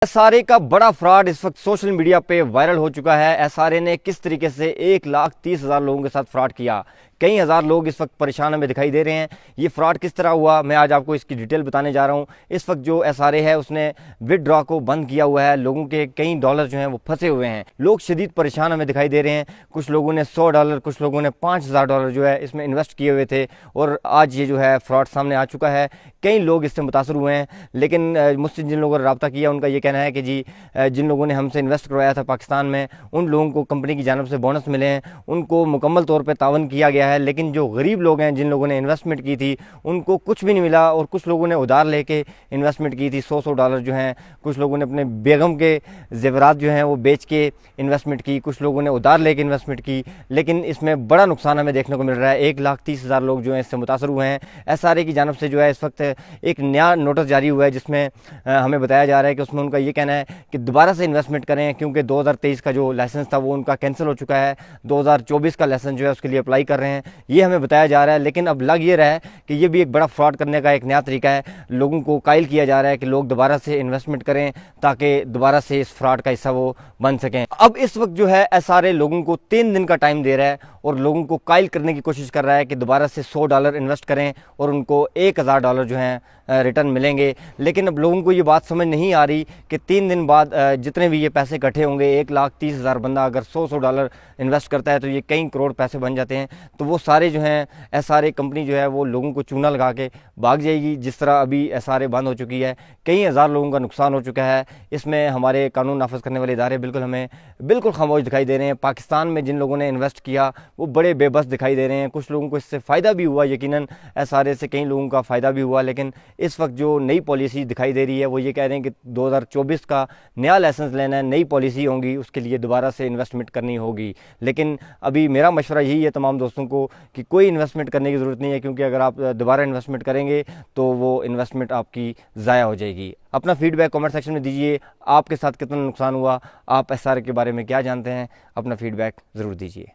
SRA का बड़ा fraud इस वक्त सोशल मीडिया पे वायरल हो चुका है। एसआरए ने किस तरीके से 1,30,000 लोगों के साथ फ्रॉड किया। कई हज़ार लोग इस वक्त परेशान हमें दिखाई दे रहे हैं। ये फ्रॉड किस तरह हुआ, मैं आज आपको इसकी डिटेल बताने जा रहा हूँ। इस वक्त जो एसआरए है उसने विदड्रॉ को बंद किया हुआ है। लोगों के कई डॉलर जो हैं वो फंसे हुए हैं। लोग शदीद परेशान हमें दिखाई दे रहे हैं। कुछ लोगों ने $100, कुछ लोगों ने $5,000 जो है इसमें इन्वेस्ट किए हुए थे और आज ये जो है फ्रॉड सामने आ चुका है। कई लोग इससे मुतासर हुए हैं, लेकिन मुझसे जिन लोगों ने रब्ता किया उनका ये कहना है कि जी जिन लोगों ने हमसे इन्वेस्ट करवाया था पाकिस्तान में, उन लोगों को कंपनी की जानिब से बोनस मिले हैं, उनको मुकम्मल तौर पे तावन किया गया है। लेकिन जो गरीब लोग हैं, जिन लोगों ने इन्वेस्टमेंट की थी, उनको कुछ भी नहीं मिला। और कुछ लोगों ने उधार लेके इन्वेस्टमेंट की थी, $100 जो हैं। कुछ लोगों ने अपने बेगम के ज़ेवरात जो हैं वो बेच के इन्वेस्टमेंट की, कुछ लोगों ने उधार लेके इन्वेस्टमेंट की। लेकिन इसमें बड़ा नुकसान हमें देखने को मिल रहा है। 1,30,000 लोग जो हैं इससे मुतासर हुए हैं। एसआरए की जानिब से जो है इस वक्त एक नया नोटिस जारी हुआ है, जिसमें हमें बताया जा रहा है कि उसमें उनका ये कहना है कि दोबारा से इन्वेस्टमेंट करें, क्योंकि 2023 का जो लाइसेंस था वो उनका कैंसिल हो चुका है। 2024 का लाइसेंस जो है उसके लिए अप्लाई कर रहे हैं, ये हमें बताया जा रहा है। लेकिन अब लग ये रहा है कि ये भी एक बड़ा फ्रॉड करने का एक नया तरीका है। लोगों को कायल किया जा रहा है कि लोग दोबारा से इन्वेस्टमेंट करें ताकि दोबारा से इस फ्रॉड का हिस्सा वो बन सकें। अब इस वक्त जो है एसआरए लोगों को 3 दिन का टाइम दे रहा है और लोगों को कायल करने की कोशिश कर रहा है कि दोबारा से $100 इन्वेस्ट करें और उनको $1,000 जो हैं रिटर्न मिलेंगे। लेकिन अब लोगों को ये बात समझ नहीं आ रही कि 3 दिन बाद जितने भी ये पैसे इकट्ठे होंगे, 1,30,000 बंदा अगर $100 इन्वेस्ट करता है तो ये कई करोड़ पैसे बन जाते हैं। तो वो सारे जो हैं एसआरए कंपनी जो है वो लोगों को चूना लगा के भाग जाएगी। जिस तरह अभी एसआरए बंद हो चुकी है, कई हज़ार लोगों का नुकसान हो चुका है। इसमें हमारे कानून नाफिज करने वाले इदारे बिल्कुल खामोश दिखाई दे रहे हैं। पाकिस्तान में जिन लोगों ने इन्वेस्ट किया वो बड़े बेबस दिखाई दे रहे हैं। कुछ लोगों को इससे फ़ायदा भी हुआ, यकीनन एसआरए से कई लोगों का फ़ायदा भी हुआ। लेकिन इस वक्त जो नई पॉलिसी दिखाई दे रही है वो ये कह रहे हैं कि 2024 का नया लाइसेंस लेना है, नई पॉलिसी होंगी, उसके लिए दोबारा से इन्वेस्टमेंट करनी होगी। लेकिन अभी मेरा मशवरा यही है तमाम दोस्तों को कि कोई इन्वेस्टमेंट करने की ज़रूरत नहीं है, क्योंकि अगर आप दोबारा इन्वेस्टमेंट करेंगे तो वो इन्वेस्टमेंट आपकी ज़ाया हो जाएगी। अपना फीडबैक कमेंट सेक्शन में दीजिए। आपके साथ कितना नुकसान हुआ, आप एसआरए के बारे में क्या जानते हैं, अपना फीडबैक ज़रूर दीजिए।